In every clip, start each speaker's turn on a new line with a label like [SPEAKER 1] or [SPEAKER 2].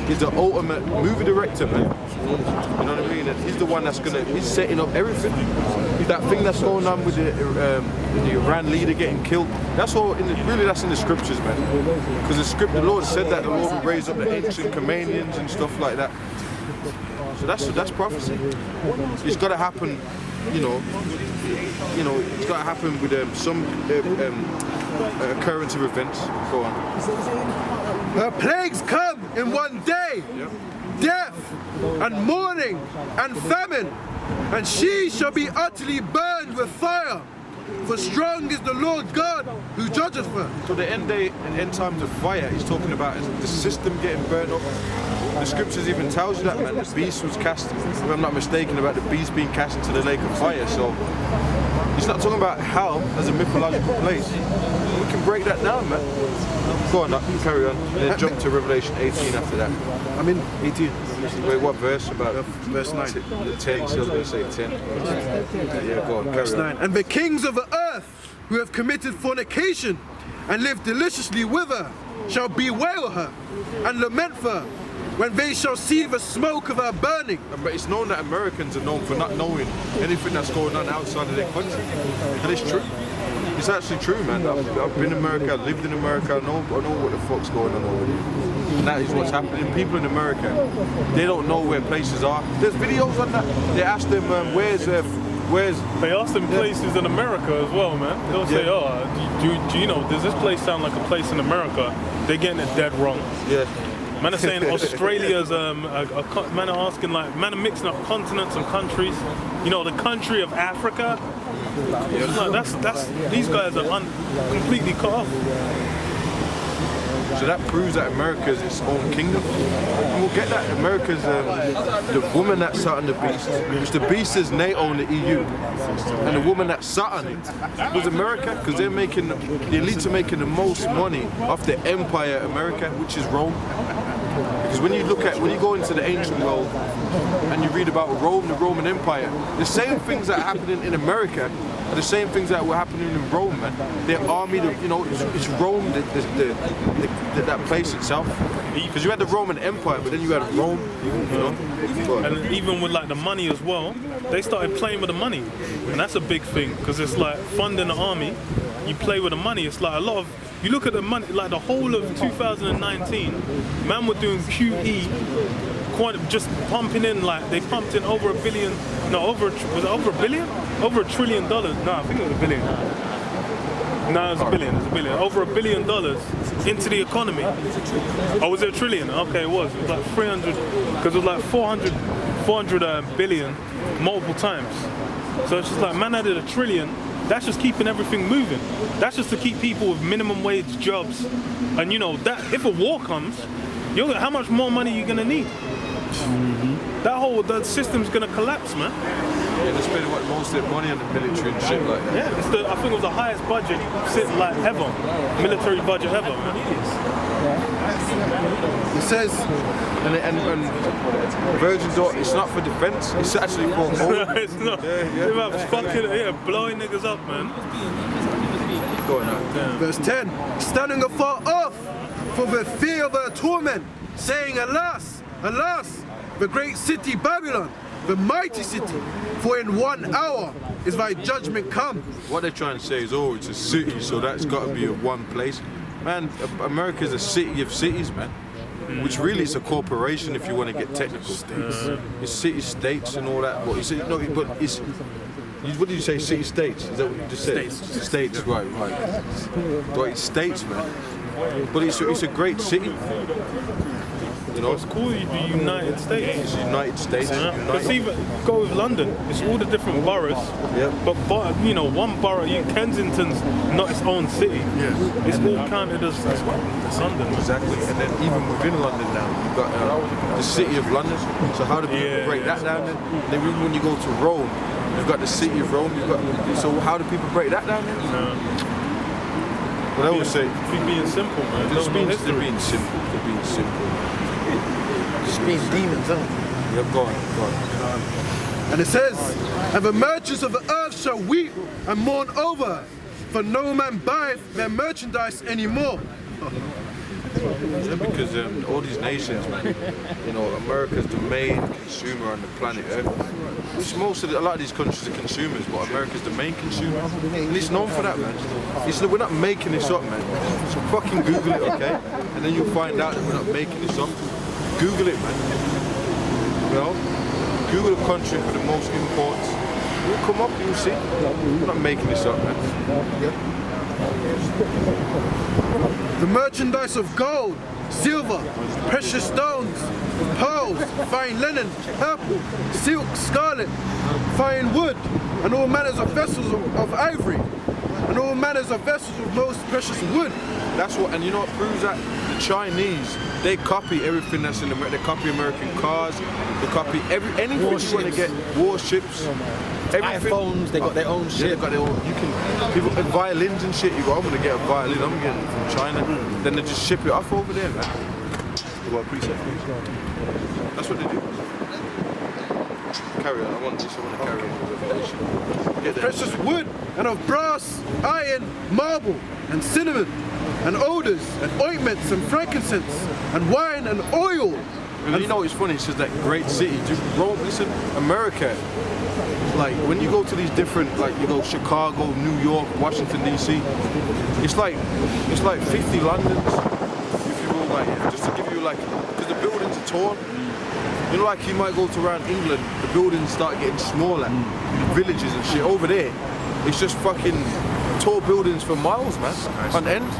[SPEAKER 1] is the ultimate movie director, man. You know what I mean? And he's the one he's setting up everything. That thing that's going on with the Iran leader getting killed, that's all that's in the scriptures, man. Because the Lord said that the Lord would raise up the ancient Comanians and stuff like that. So that's prophecy. It's got to happen, you know, it's got to happen with some occurrence of events. Go on.
[SPEAKER 2] The plagues come in one day.
[SPEAKER 1] Yep.
[SPEAKER 2] Death and mourning and famine, and she shall be utterly burned with fire. For strong is the Lord God who judgeth her.
[SPEAKER 1] So the end times of fire he's talking about is the system getting burnt up. The scriptures even tells you that, man. The beast was cast, if I'm not mistaken, about the beast being cast into the lake of fire. So he's not talking about hell as a mythological place. We can break that down, man. Go on, carry on. And then jump to Revelation 18 after that.
[SPEAKER 2] I'm in 18.
[SPEAKER 1] Wait, what verse? About
[SPEAKER 2] verse 9.
[SPEAKER 1] The 10, so I was going to say 10. Yeah, go on,
[SPEAKER 2] verse
[SPEAKER 1] carry on.
[SPEAKER 2] 9. And the kings of the earth who have committed fornication and lived deliciously with her shall bewail her and lament for her when they shall see the smoke of her burning.
[SPEAKER 1] But it's known that Americans are known for not knowing anything that's going on outside of their country. And it's true. It's actually true, man. I've been in America, I've lived in America, I know what the fuck's going on over here. And that is what's happening. People in America, they don't know where places are. There's videos on that. They ask them, where's...
[SPEAKER 3] They ask them places in America as well, man. They'll say, oh, do you know, does this place sound like a place in America? They're getting it dead wrong.
[SPEAKER 1] Yeah.
[SPEAKER 3] Man are saying Australia's, man are asking, like, man are mixing up continents and countries. You know, the country of Africa. Yeah. That's these guys are completely cut off.
[SPEAKER 1] So that proves that America is its own kingdom. And we'll get that. America's the woman that sat on the beast, which the beast is NATO and the EU, and the woman that sat on it was America, because the elites are making the most money off the empire America, which is Rome. Because when you go into the ancient world and you read about Rome, the Roman Empire, the same things that are happening in America are the same things that were happening in Rome, man. Their army, it's Rome, that place itself. Because you had the Roman Empire, but then you had Rome, you know.
[SPEAKER 3] And even with like the money as well, they started playing with the money, and that's a big thing because it's like funding the army. You play with the money. It's like a lot of. You look at the money, like the whole of 2019, man were doing QE, just pumping in, like they pumped in over $1 billion, was it over $1 billion? Over $1 trillion. No, I think it was $1 billion. No, it was $1 billion, over $1 billion into the economy. Oh, was it $1 trillion? Okay, it was like 300, because it was like 400 billion multiple times. So it's just like, man added $1 trillion. That's just keeping everything moving. That's just to keep people with minimum wage jobs. And you know, that if a war comes, how much more money are you gonna need? That system's gonna collapse, man.
[SPEAKER 1] Yeah, they're spending most of their money on the military and shit like that.
[SPEAKER 3] Yeah, I think it was the highest budget ever, military budget ever, man.
[SPEAKER 2] It says,
[SPEAKER 1] and Virgin Daughter, it's not for defense, it's actually for home.
[SPEAKER 3] It's not. They're about blowing niggas up, man.
[SPEAKER 1] Going on.
[SPEAKER 3] Yeah.
[SPEAKER 2] Verse 10, standing afar off for the fear of her torment, saying, alas, alas, the great city Babylon, the mighty city, for in 1 hour is thy judgment come.
[SPEAKER 1] What they're trying to say is, it's a city, so that's got to be of one place. Man, America's a city of cities, man. Which really is a corporation if you want to get technical. It's city-states and all that. But what did you say, city-states? Is that what you just said? States, right. But it's states, man. But it's a great city. You know,
[SPEAKER 3] it's cool. The United States.
[SPEAKER 1] It's United States.
[SPEAKER 3] Because even go with London, it's all the different boroughs.
[SPEAKER 1] Yeah.
[SPEAKER 3] But one borough, Kensington's not its own city.
[SPEAKER 1] Yeah.
[SPEAKER 3] It's all counted as London.
[SPEAKER 1] Exactly. And then even within London now, you've got the city of London. So how do people break that down then? Then when you go to Rome, you've got the city of Rome. So how do people break that down then? Well, I always say,
[SPEAKER 3] being simple, man.
[SPEAKER 1] They're being simple.
[SPEAKER 2] Just being demons, huh?
[SPEAKER 1] Yep, go on.
[SPEAKER 2] And it says, and the merchants of the earth shall weep and mourn over her, for no man buyeth their merchandise anymore.
[SPEAKER 1] Yeah, because all these nations, man, you know, America's the main consumer on the planet Earth. Which a lot of these countries are consumers, but America's the main consumer. And it's known for that, man. We're not making this up, man. So fucking Google it, okay? And then you'll find out that we're not making this up. Google it, man. You know? Google the country for the most imports. You'll come up, you'll see. We're not making this up, man.
[SPEAKER 2] The merchandise of gold, silver, precious stones, pearls, fine linen, purple, silk, scarlet, fine wood, and all manners of vessels of ivory, and all manners of vessels of most precious wood.
[SPEAKER 1] That's what, and you know what proves that? The Chinese, they copy everything that's in America. They copy American cars, they copy anything you want to get, warships.
[SPEAKER 4] iPhones, they got their own shit.
[SPEAKER 1] Yeah, they got their own, people, violins and shit, you go, I'm gonna get a violin, I'm getting it from China. Then they just ship it off over there, man. Well, that's what they do. Carry on, I want to carry on with revelation.
[SPEAKER 2] Precious wood, and of brass, iron, marble, and cinnamon, and odors, and ointments, and frankincense, and wine, and oil.
[SPEAKER 1] And you know what's funny? It says that great city. Listen, America, like when you go to these different, like you go Chicago, New York, Washington D.C., it's like 50 Londons. If you will, like just to give you like, because the buildings are tall. You know, like you might go to around England, the buildings start getting smaller, villages and shit. Over there, it's just fucking tall buildings for miles, man, on end.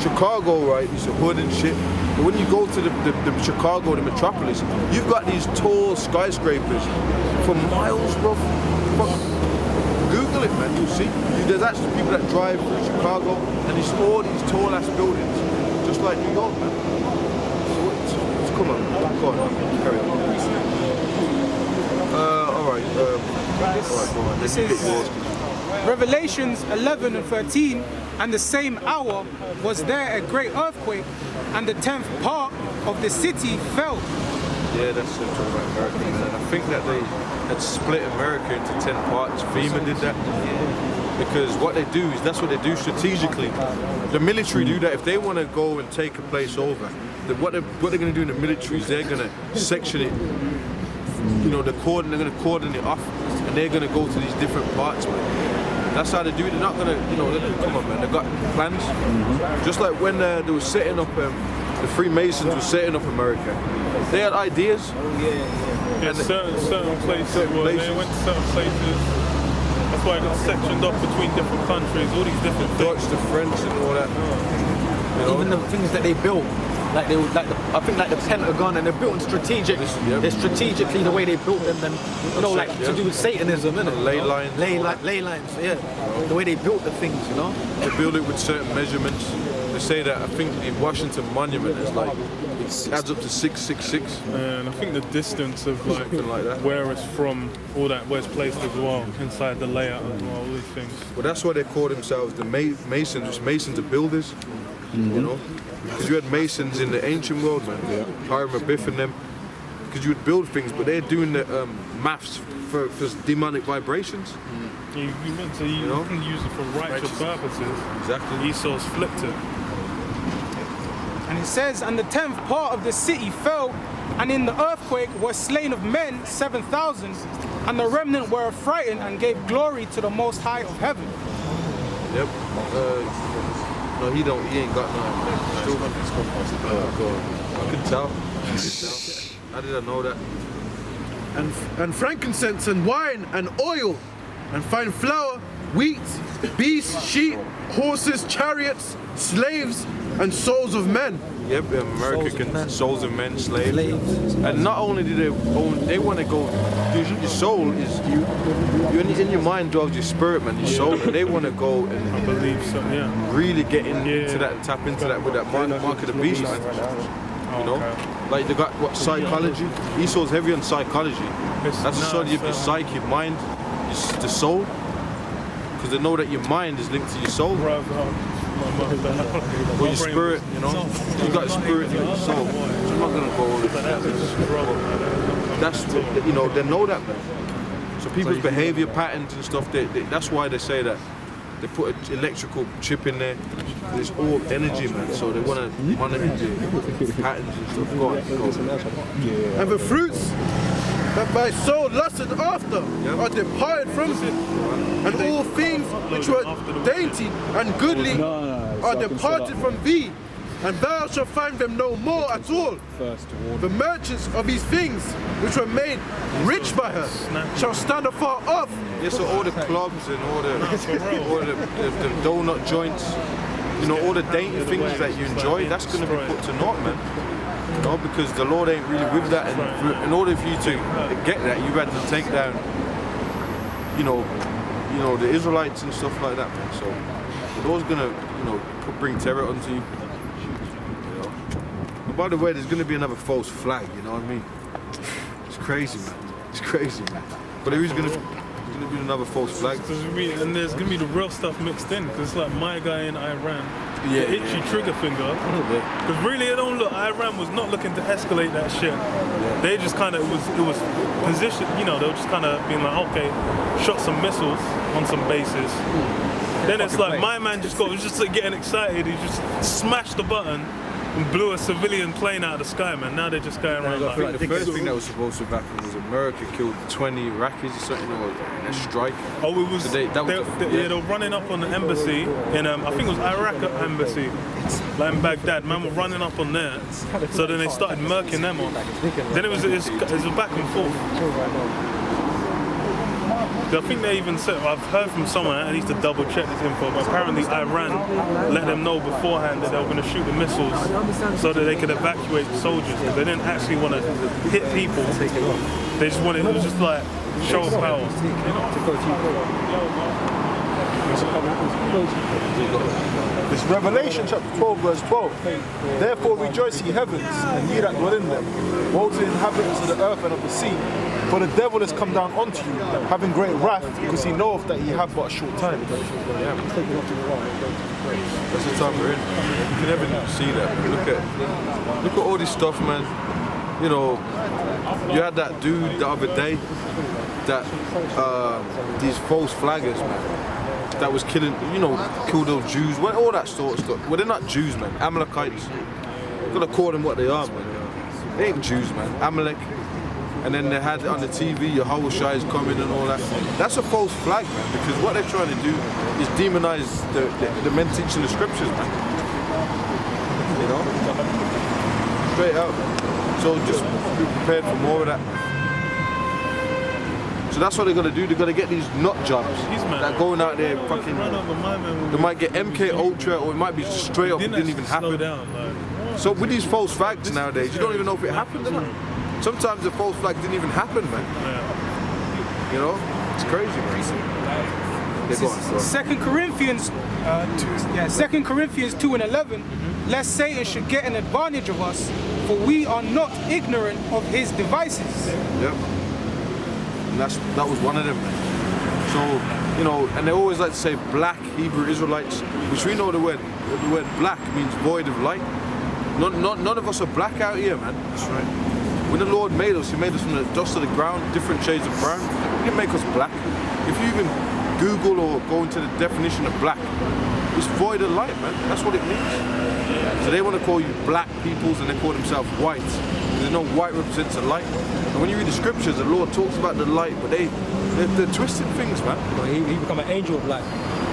[SPEAKER 1] Chicago, right, is a hood and shit. But when you go to the Chicago, the metropolis, you've got these tall skyscrapers for miles, bro. Fuck. Google it, man, you'll see. There's actually people that drive through Chicago, and it's all these tall ass buildings, just like New York, man. Come on, go on, carry on. Alright, go on.
[SPEAKER 5] This is Revelations 11 and 13, and the same hour was there a great earthquake, and the 10th part of the city fell.
[SPEAKER 1] Yeah, that's talking about America, man. And I think that they had split America into 10 parts. FEMA did that. Because what they do is, that's what they do strategically. The military do that. If they want to go and take a place over, what they're going to do in the military is they're going to section it, you know, they're going to cordon it off, and they're going to go to these different parts, man. That's how they do it. They're not going to, you know, come on, man, they've got plans. Just like when they were setting up, the Freemasons were setting up America, they had ideas.
[SPEAKER 3] Yeah, certain places, they went to certain places. That's why it got sectioned off between different countries, all these different
[SPEAKER 1] Dutch, the French and all that. You know?
[SPEAKER 4] Even the things that they built, like they, like I think like the Pentagon, and they're built strategic. They're strategically the way they built them, and you know, like to do with Satanism, innit?
[SPEAKER 1] Ley lines.
[SPEAKER 4] Ley lines, yeah. The way they built the things, you know.
[SPEAKER 1] They build it with certain measurements. They say that, I think the Washington Monument is like, it adds up to 666.
[SPEAKER 3] And I think the distance of like
[SPEAKER 1] that.
[SPEAKER 3] where it's from, all that, where it's placed as well, inside the layout as well, all these things.
[SPEAKER 1] Well, that's why they call themselves the Masons. Masons are builders, you know. Because you had Masons in the ancient world, man. Hiram Abiff and them. Because you would build things, but they're doing the maths for demonic vibrations.
[SPEAKER 3] You meant to you can use it for righteous purposes.
[SPEAKER 1] Exactly.
[SPEAKER 3] Esau's flipped it.
[SPEAKER 5] And it says, and the 10th part of the city fell, and in the earthquake were slain of men 7,000, and the remnant were affrighted and gave glory to the Most High of heaven.
[SPEAKER 1] Yep. No, he ain't got none. I could tell. How did I know that?
[SPEAKER 2] And frankincense, and wine, and oil, and fine flour, wheat, beasts, sheep, horses, chariots, slaves, and souls of men.
[SPEAKER 1] Yep, America can souls of men, slaves. And not only do they want to go, your soul is, in your mind dwells your spirit, man, your soul, and they want to go and
[SPEAKER 3] I believe so, yeah.
[SPEAKER 1] really get into that and tap into that with that mark of the beast, man. You know? Like they got what, psychology? Esau's heavy on psychology. That's the study of your psyche, your mind, the soul. Because they know that your mind is linked to your soul. Or your spirit, you know? You got spirit and your soul. So I'm not gonna go all into that. That's you know, they know that, man. So people's behavior patterns and stuff, that's why they say that They put an electrical chip in there. It's all energy, man. So they want to manipulate patterns and stuff. Go on.
[SPEAKER 2] And the fruits that my soul lusted after are departed from thee. And all things which were dainty and goodly are departed from thee. And thou shalt find them no more at all. The merchants of these things, which were made rich by her, shall stand afar off.
[SPEAKER 1] Yeah, so all the clubs and all the donut joints, you know, all the dainty things that you enjoy, that's going to be put to naught, man. You know, because the Lord ain't really with that. And in order for you to get that, you had to take down, you know, the Israelites and stuff like that, man. So the Lord's going to, you know, bring terror onto you. By the way, there's going to be another false flag, you know what I mean? It's crazy, man. It's crazy, man. But there is going to be another false flag.
[SPEAKER 3] And there's going to be the real stuff mixed in, because it's like my guy in Iran, the itchy trigger finger. Because really, Iran was not looking to escalate that shit. They just kind of, it was positioned, you know, they were just kind of being like, okay, shot some missiles on some bases. Then it's like, my man was just like getting excited, he just smashed the button, and blew a civilian plane out of the sky, man. Now they're just going around like...
[SPEAKER 1] The first thing that was supposed to happen was America killed 20 Iraqis or something, or in a strike.
[SPEAKER 3] Oh, it was... So they were running up on the embassy in, I think it was Iraq embassy, like in Baghdad. Man were running up on there. So then they started murking them off. Then it was a back and forth. I think they even said, I've heard from someone, I need to double check this info, but apparently Iran let them know beforehand that they were going to shoot the missiles so that they could evacuate the soldiers. They didn't actually want to hit people, they just wanted, it was just like show of power.
[SPEAKER 6] It's Revelation chapter 12 verse 12. Therefore rejoice ye heavens, and ye that dwell in them. Woe to the inhabitants of the earth and of the sea. For the devil is come down unto you, having great wrath, because he knoweth that he hath but a short time.
[SPEAKER 1] That's the time we're in. You can never see that. Look at all this stuff, man. You know, you had that dude the other day, that these false flaggers, man, that was killing, you know, killed those Jews, all that sort of stuff. Well, they're not Jews, man. Amalekites. You've got to call them what they are, man. They ain't Jews, man. Amalek. And then they had on the TV, Yahushua is coming and all that. That's a false flag, man, because what they're trying to do is demonize the men teaching the scriptures, man. You know? Straight out. So just be prepared for more of that. So that's what they're going to do. They're going to get these nut jobs that going out there fucking... They might get MK Ultra, or it might be just straight up, it didn't even happen. So with these false flags nowadays, you don't even know if it happened or not. Sometimes the false flag didn't even happen, man. You know? It's crazy, man.
[SPEAKER 5] Second Corinthians 2:11, lest Satan should get an advantage of us, for we are not ignorant of his devices.
[SPEAKER 1] Yep. And that was one of them, man. So, you know, and they always like to say black Hebrew Israelites, which we know the word black means void of light. None of us are black out here, man. That's right. When the Lord made us, He made us from the dust of the ground, different shades of brown. He didn't make us black. If you even Google or go into the definition of black, it's void of light, man. That's what it means. So they want to call you black peoples and they call themselves white. There's no white represents a light. And when you read the scriptures, the Lord talks about the light, but they're twisting things, man.
[SPEAKER 4] He become an angel of light.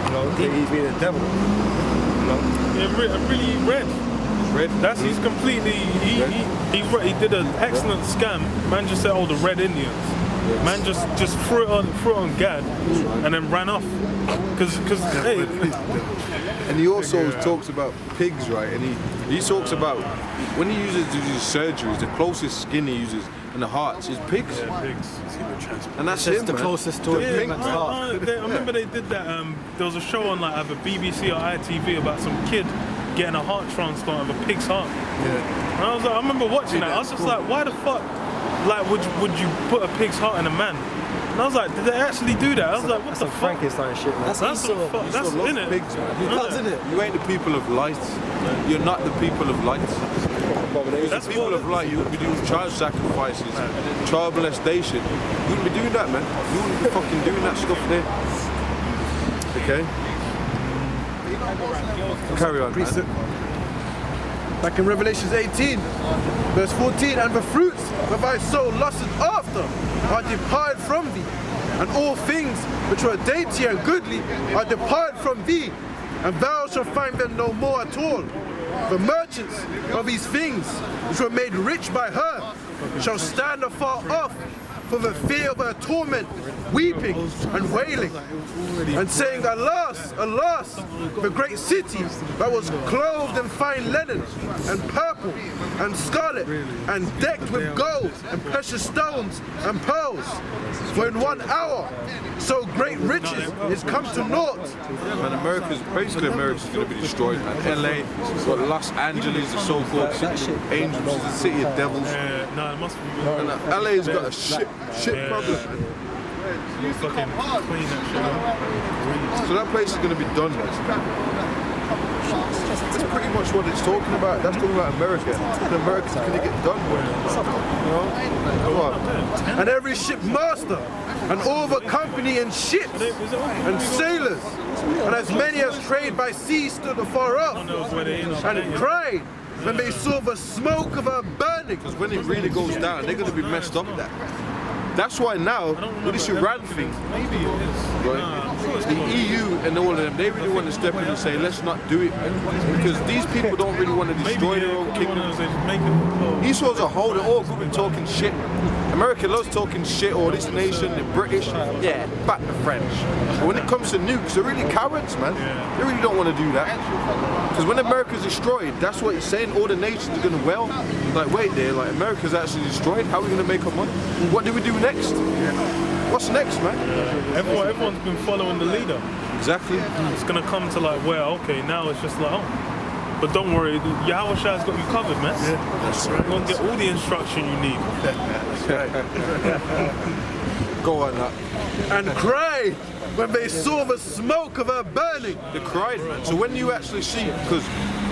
[SPEAKER 4] You know, he's being a devil. You know?
[SPEAKER 3] Yeah, really red. He's completely, he did an excellent scam. Man just said, oh, the Red Indians. Yes. Man just threw it on Gad and then ran off. Cause hey.
[SPEAKER 1] And he also talks about pigs, right? And he talks about when he uses these surgeries, the closest skin he uses and the hearts is pigs.
[SPEAKER 3] Yeah, pigs.
[SPEAKER 1] And that's him,
[SPEAKER 4] the closest to
[SPEAKER 3] I
[SPEAKER 4] it.
[SPEAKER 3] remember they did that. There was a show on like either BBC or ITV about some kid getting a heart transplant of a pig's heart.
[SPEAKER 1] Yeah.
[SPEAKER 3] And I remember watching that. I was just like, why the fuck? Like, would you put a pig's heart in a man? And I was like, did they actually do that? I was like, what the fuck?
[SPEAKER 4] Frankenstein shit, man.
[SPEAKER 3] That's in it.
[SPEAKER 1] Pigs, man.
[SPEAKER 4] That's in it.
[SPEAKER 1] You ain't the people of light. You're not the people of light. That's the people of light. You wouldn't be doing child sacrifices, child molestation. You wouldn't be doing that, man. You wouldn't be fucking doing that stuff there. Okay? Carry on, man.
[SPEAKER 2] Back in Revelations 18, verse 14, and the fruits that thy soul lusted after are departed from thee, and all things which were dainty and goodly are departed from thee, and thou shalt find them no more at all. The merchants of these things, which were made rich by her, shall stand afar off for the fear of her torment, weeping and wailing, and saying, Alas, alas, the great city that was clothed in fine linen, and purple, and scarlet, and decked with gold, and precious stones, and pearls. For in 1 hour, so great riches is come to naught.
[SPEAKER 1] Yeah, man, America's going to be destroyed, man. LA, got Los Angeles, the so-called city of angels, the city of devils.
[SPEAKER 3] No, it must be.
[SPEAKER 1] And LA's got a shit problem, man.
[SPEAKER 3] You fucking clean that shit up.
[SPEAKER 1] So that place is going to be done, man. That's pretty much what it's talking about. That's talking about America. And America's going to get done, man. You know? Come on.
[SPEAKER 2] And every shipmaster, and all the company and ships, and sailors, and as many as trade by sea stood afar off, and cried when they saw the smoke of her burning.
[SPEAKER 1] Because when it really goes down, they're going to be messed up there. That's why now, with this Iran thing,
[SPEAKER 3] Maybe it is.
[SPEAKER 1] right, the EU and all of them, they really want to step in and say, let's not do it, man. Because these people don't really want to destroy their own kingdom. Esau's a whole, they're all good at talking shit. America loves talking shit, or this nation, the British, yeah, back the French. But when it comes to nukes, they're really cowards, man. They really don't want to do that. Because when America's destroyed, that's what he's saying, all the nations are going to well. Like, wait there, like, America's actually destroyed, how are we going to make our money? What do we do next? What's next, man?
[SPEAKER 3] Everyone's been following the leader.
[SPEAKER 1] Exactly.
[SPEAKER 3] It's going to come to like, well, okay, now it's just like, oh. But don't worry, Yahweh Shai's got you covered, man.
[SPEAKER 1] Yeah, that's right.
[SPEAKER 3] You're going to get all the instruction you need.
[SPEAKER 1] That's right. Go on, that.
[SPEAKER 2] And cried when they saw the smoke of her burning.
[SPEAKER 1] They cried, man. So when you actually see, because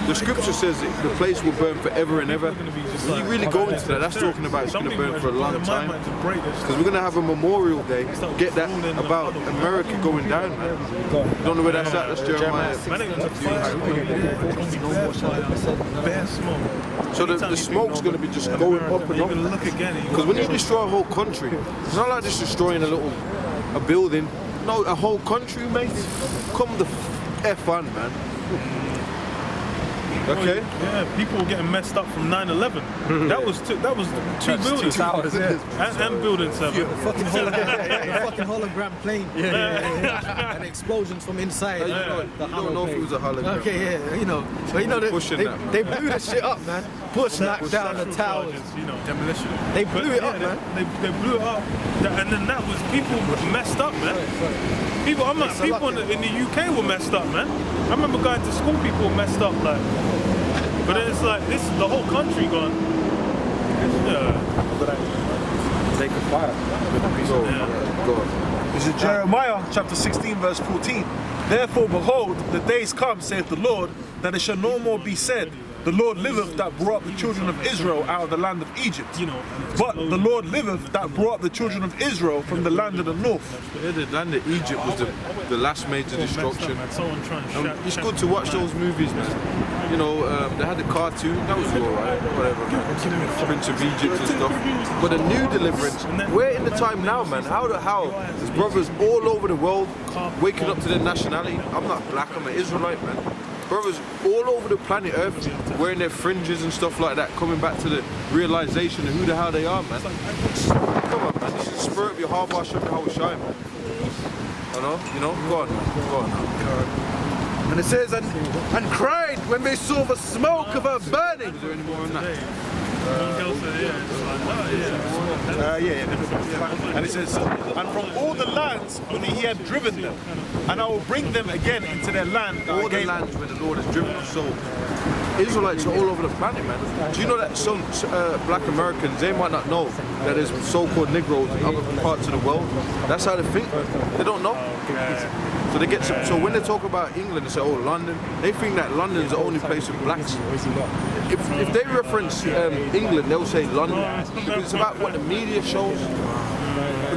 [SPEAKER 1] the scripture says that the place will burn forever and ever. When you really go into that, that's talking about it's going to burn for a long time. Because we're going to have a memorial day, get that about America going down, man. Don't know where that's at, that's Jeremiah. So the smoke's going to be just going up and up. Because when you destroy a whole country, it's not like just destroying a building. No, a whole country, mate. Come the F on, man. Okay.
[SPEAKER 3] Yeah, people were getting messed up from 9/11. That was two buildings.
[SPEAKER 4] 2 hours, yeah.
[SPEAKER 3] And building 7.
[SPEAKER 4] The fucking hologram plane. And explosions from inside.
[SPEAKER 1] You don't know if it was a hologram.
[SPEAKER 4] Okay, yeah, you know. But you know, they blew the shit up, man. Bush knocked down the towers.
[SPEAKER 3] You know, demolition.
[SPEAKER 4] They blew it up, man.
[SPEAKER 3] They blew it up. And then that was, people messed up, man. People, people in the UK were messed up, man. I remember going to school, people were messed up, like. But then it's like, this, the whole country gone.
[SPEAKER 1] They could fire. Go on.
[SPEAKER 6] This is Jeremiah chapter 16 verse 14. Therefore behold, the days come, saith the Lord, that it shall no more be said, the Lord liveth that brought the children of Israel out of the land of Egypt. But the Lord liveth that brought the children of Israel from the land of the north.
[SPEAKER 1] Yeah, the land of Egypt was the last major destruction. It's good to watch those movies, man. You know, they had the cartoon, that was alright, whatever, man. Prince of Egypt and stuff. But the new deliverance, we're in the time now, man. How there's brothers all over the world waking up to their nationality. I'm not black, I'm an Israelite, man. Brothers all over the planet Earth wearing their fringes and stuff like that, coming back to the realization of who the hell they are, man. Come on, man. This is the spirit of your heart, Hashem, how it shine, man. You know? Go on, man. Go on.
[SPEAKER 2] And it says, and cried when they saw the smoke of her burning.
[SPEAKER 1] Is there any more on that?
[SPEAKER 6] And it says, and from all the lands whither he had driven them, and I will bring them again into their land.
[SPEAKER 1] All the lands where the Lord has driven them. So Israelites are all over the planet, man. Do you know that some black Americans, they might not know that there's so-called Negroes in other parts of the world? That's how they think. They don't know. So they get so when they talk about England, they say, oh, London. They think that London is the only place with blacks. If they reference England, they'll say London because it's about what the media shows.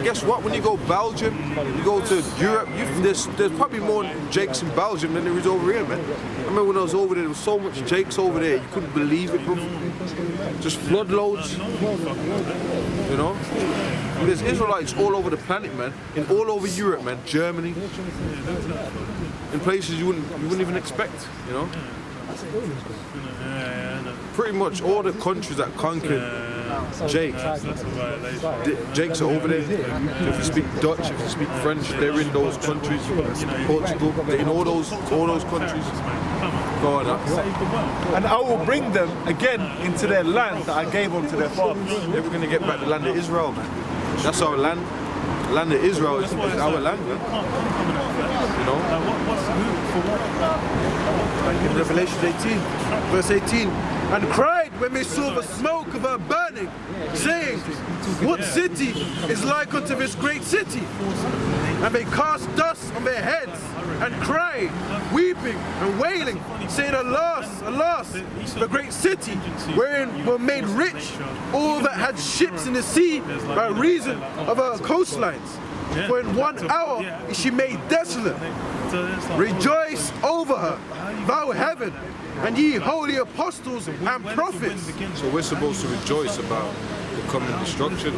[SPEAKER 1] guess what? When you go Belgium, you go to Europe, there's probably more Jakes in Belgium than there is over here, man. I remember when I was over there was so much Jakes over there, you couldn't believe it, bro. Just flood loads, you know? There's Israelites all over the planet, man. In all over Europe, man. Germany. In places you wouldn't even expect, you know? Pretty much all the countries that conquered Jake. Jakes are over there. If you speak Dutch, if you speak French, they're in those countries. Portugal, they're in all those countries. Go on,
[SPEAKER 6] And I will bring them again into their land that I gave unto their fathers.
[SPEAKER 1] They're going to get back the land of Israel, man. That's our land. The land of Israel is our land, man. You know?
[SPEAKER 2] In Revelation 18, verse 18, and cried when they saw the smoke of her burning, saying, what city is like unto this great city? And they cast dust on their heads, and cried, weeping and wailing, saying, alas, alas, the great city, wherein were made rich all that had ships in the sea by reason of her coastlines. For in 1 hour is she made desolate. Rejoice over her, thou heaven, and ye holy apostles and prophets.
[SPEAKER 1] So we're supposed to rejoice about the coming destruction.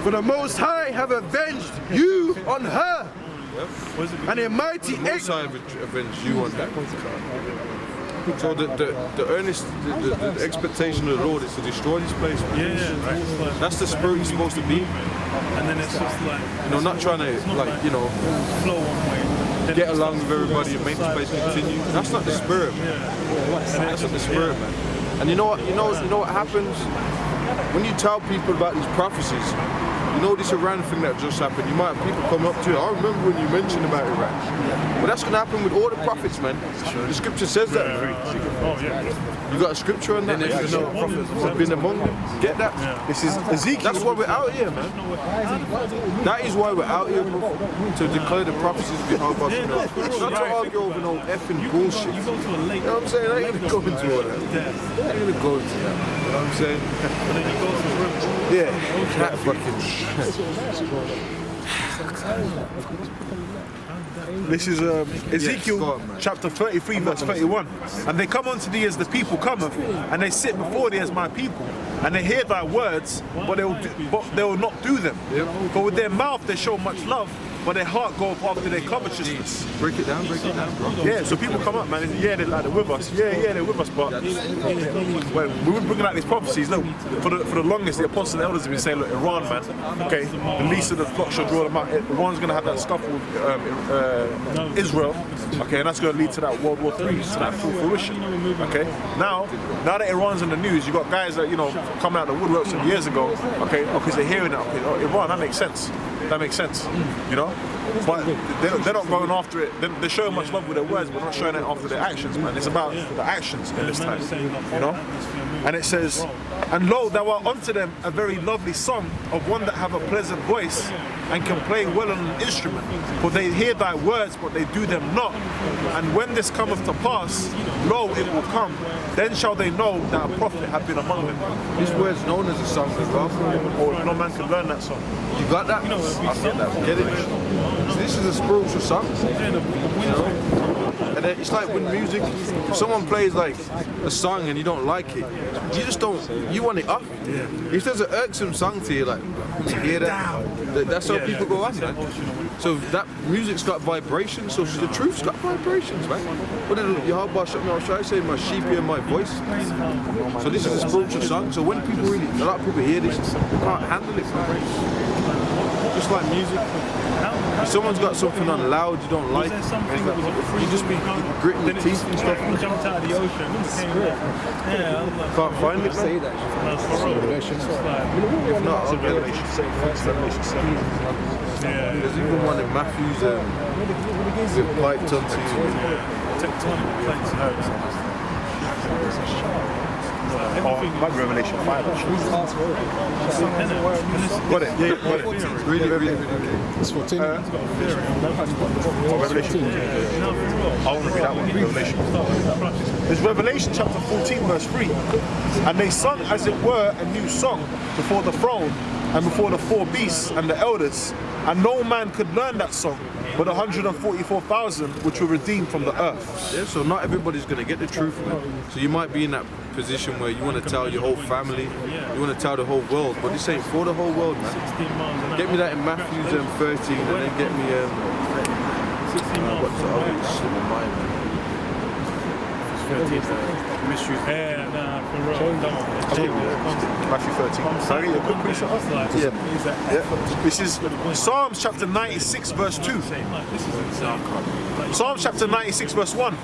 [SPEAKER 2] For the Most High have avenged you on her, and a mighty
[SPEAKER 1] The Most High avenged you on that. So the expectation of the Lord is to destroy this place. That's the spirit you're supposed to be.
[SPEAKER 3] And then it's just like,
[SPEAKER 1] you know, not trying to
[SPEAKER 3] flow one way.
[SPEAKER 1] Get along with everybody and make this place continue. That's not the spirit, man. That's not the spirit, man. And you know what happens when you tell people about these prophecies. You know this Iran thing that just happened. You might have people come up to you. I remember when you mentioned about Iran. But that's going to happen with all the prophets, man. The scripture says that. You got a scripture on that? You know prophets have been among them. Get that?
[SPEAKER 6] This is Ezekiel.
[SPEAKER 1] That's why we're out here, man. That is why we're out here, bro. To declare the prophecies behind us. Not to argue over no effing bullshit. You know what I'm saying? I ain't going to go into all that. I ain't going to go into that. You know what I'm saying? Yeah. That fucking shit.
[SPEAKER 6] This is Ezekiel chapter 33 verse 31. And they come unto thee as the people cometh, and they sit before thee as my people, and they hear thy words, but they will not do them. For with their mouth they show much love, but their heart goeth after their covetousness.
[SPEAKER 1] Break it down, bro.
[SPEAKER 6] Yeah, so people come up, man, and they're with us. Yeah, they're with us, but when we were bringing out these prophecies, look, for the longest, the apostles and elders have been saying, look, Iran, man, okay, the least of the flock shall draw them out. Iran's going to have that scuffle with Israel, okay, and that's going to lead to that World War III, to that full fruition, okay. Now that Iran's in the news, you got guys that, coming out the woodworks some years ago, okay, because they're hearing that, okay, Iran, that makes sense. That makes sense, But they're not going after it. They're showing much love with their words, but not showing it after their actions, man. It's about the actions in this time, And it says, and lo, thou art unto them a very lovely song of one that have a pleasant voice and can play well on an instrument. For they hear thy words, but they do them not. And when this cometh to pass, lo, it will come. Then shall they know that a prophet hath been among them.
[SPEAKER 1] This word's known as a song as well.
[SPEAKER 6] Or no man can learn that song.
[SPEAKER 1] You got that? I get that. Get it? So this is a spiritual song. And then it's like when music, if someone plays like a song and you don't like it, you just don't, you want it up. If there's an irksome song to you, like, you hear that, that's how people go on, man. So that music's got vibrations, so the truth's got vibrations, man. What did Yahweh shut me? I was trying to say my sheep hear my voice. So this is a spiritual song, so when people a lot of people hear this, they can't handle it, man. Just like music. If someone's got something on loud you don't like, you just be gritting your teeth and stuff.
[SPEAKER 3] Jumped out of the ocean.
[SPEAKER 1] Can't find it,
[SPEAKER 3] say that.
[SPEAKER 1] If not, I'll get it. There's even one in Matthew's with piped onto
[SPEAKER 6] Like Revelation 5. Got it. Yeah, got it.
[SPEAKER 1] Read it.
[SPEAKER 6] It's 14. Revelation. I want to read that one. Revelation. There's Revelation chapter 14 verse 3. And they sung as it were a new song before the throne and before the 4 beasts and the elders, and no man could learn that song but 144,000 which were redeemed from the earth.
[SPEAKER 1] Yeah, so not everybody's gonna get the truth, man. So you might be in that position where you want to tell your whole family, you want to tell the whole world, but this ain't for the whole world, man. Get me that in Matthew 13, and then get me what's the other? It's in my mind, man.
[SPEAKER 3] Mysteries. Yeah, nah, for real.
[SPEAKER 6] Matthew 13. Sorry, you're good, please. Yeah. This is Psalms chapter 96, verse 2. Psalms chapter 96, verse 1.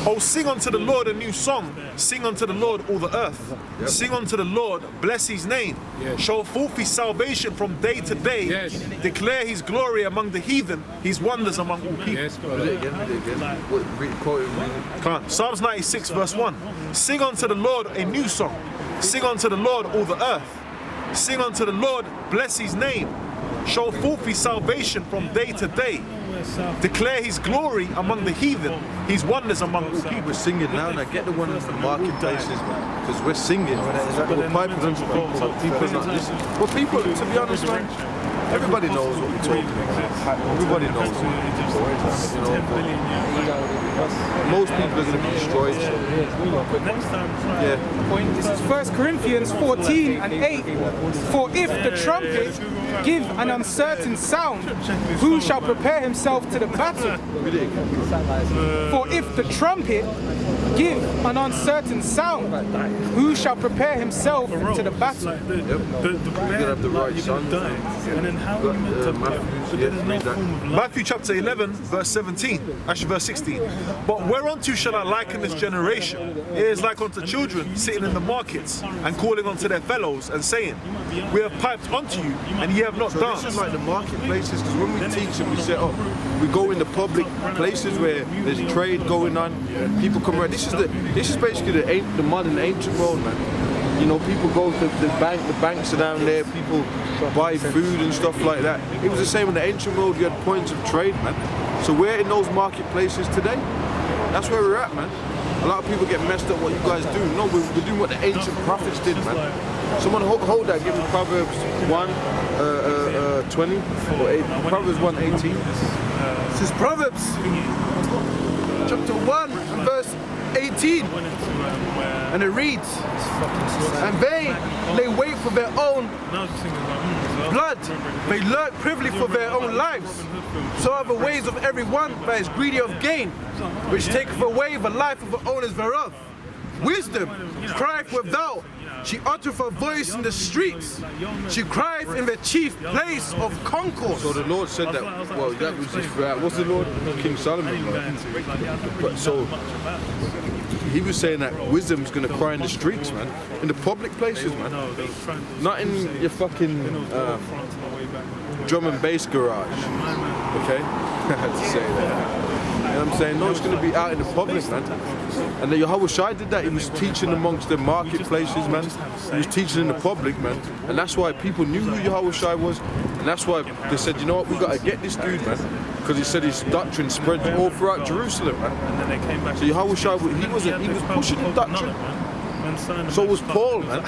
[SPEAKER 6] Oh, sing unto the Lord a new song. Sing unto the Lord all the earth. Sing unto the Lord, bless his name. Show forth his salvation from day to day. Declare his glory among the heathen, his wonders among all people. Come on. Psalms 96, verse 1. Sing unto the Lord a new song. Sing unto the Lord all the earth. Sing unto the Lord, bless his name. Show forth his salvation from day to day. Declare his glory among the heathen, his wonders among all people.
[SPEAKER 1] We're singing now, and I get the one in the marketplaces, man, because we're singing. We're piping them to people, but people are not listening. Well, people, to be honest, man, everybody knows what we're talking about. Everybody knows what we're talking about, you know. Most people are going to be destroyed. Yeah.
[SPEAKER 5] This is 1 Corinthians 14 and 8. For if the trumpet give an uncertain sound, who shall prepare himself to the battle? For if the trumpet give an uncertain sound, who shall prepare himself to the battle?
[SPEAKER 1] You're going to have the right son.
[SPEAKER 3] And then how are you meant to
[SPEAKER 6] Matthew chapter 11, verse 17, actually verse 16. But whereunto shall I liken this generation? It is like unto children sitting in the markets and calling unto their fellows and saying, we have piped unto you, and ye have not danced.
[SPEAKER 1] This is like the marketplaces, because when we teach and we set up, we go in the public places where there's trade going on, people come around. This is basically the modern ancient world, man. You know, people go to the banks are down there, people buy food and stuff like that. It was the same in the ancient world, you had points of trade, man. So we're in those marketplaces today. That's where we're at, man. A lot of people get messed up what you guys do. No, we're doing what the ancient prophets did, man. Someone hold that, give me Proverbs 1:20 or 8. Proverbs 1:18.
[SPEAKER 2] This is Proverbs chapter 1 and verse 18. And it reads, and they lay wait for their own blood, they lurk privily for their own lives. So are the ways of every one that is greedy of gain, which taketh away the life of the owners thereof. Wisdom crieth without, she uttereth her voice in the streets, she crieth in the chief place of concourse.
[SPEAKER 1] So the Lord said that, well, that was just, what's the Lord? King Solomon. But so he was saying that wisdom's going to cry in the streets, man, in the public places, man, not in your fucking drum and bass garage, okay? I had to say that. You know what I'm saying? No, it's going to be out in the public, man. And the Yahweh Shai did that. He was teaching amongst the marketplaces, man. He was teaching in the public, man. And that's why people knew who Yahweh Shai was. And that's why they said, you know what, we got to get this dude, man. Because he said his doctrine spread all throughout Jerusalem, man. So Yahweh Shai, he was pushing the doctrine. So was Paul, man.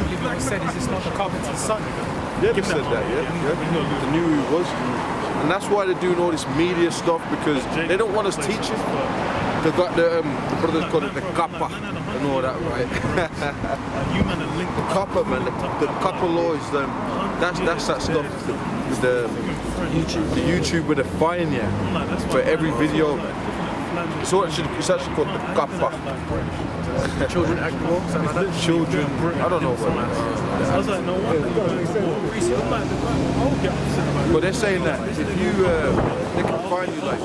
[SPEAKER 5] He said, is this not the carpenter's son?
[SPEAKER 1] Yeah, they said that, yeah. They knew who he was. And that's why they're doing all this media stuff, because they don't want us teaching. They've got the brothers call it the kappa and all that, right? The kappa, man, the kappa law is that's that stuff with the YouTube with the fine, yeah, for every video. So it's actually called the kappa.
[SPEAKER 4] Children act war, something like that.
[SPEAKER 1] Children, I don't know what, man.
[SPEAKER 3] I was like, no wonder.
[SPEAKER 1] But they're saying that if you, they can find you like,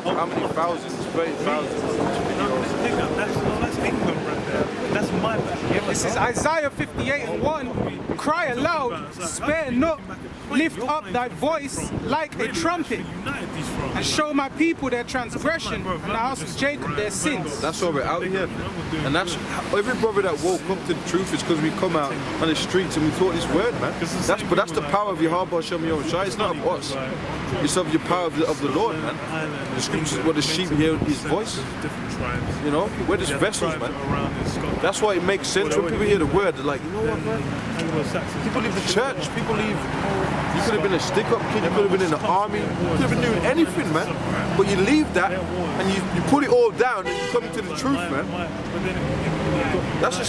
[SPEAKER 1] how many thousands, 30,000 videos.
[SPEAKER 3] That's England right there. That's my back.
[SPEAKER 5] This is Isaiah 58:1. Cry aloud, spare not, lift up thy voice like a trumpet, and show my people their transgression and the house of Jacob their sins.
[SPEAKER 1] That's why we're out here.
[SPEAKER 3] doing
[SPEAKER 1] And that's every brother that woke up to the truth is because we come out on the streets and we taught this word, man. That's the power of Yahweh Hashem Yahushua. It's not of us. It's of your power of the Lord, man. The scriptures, what the sheep hear His voice. You know, we're just vessels, man. That's why it makes sense when people hear the word. They're like, you know what, man? People leave the church. People leave. You could have been a stick-up kid. You could have been in the army. You could have been doing anything, man. But you leave that and you put it all down and you come into the truth, man. That's just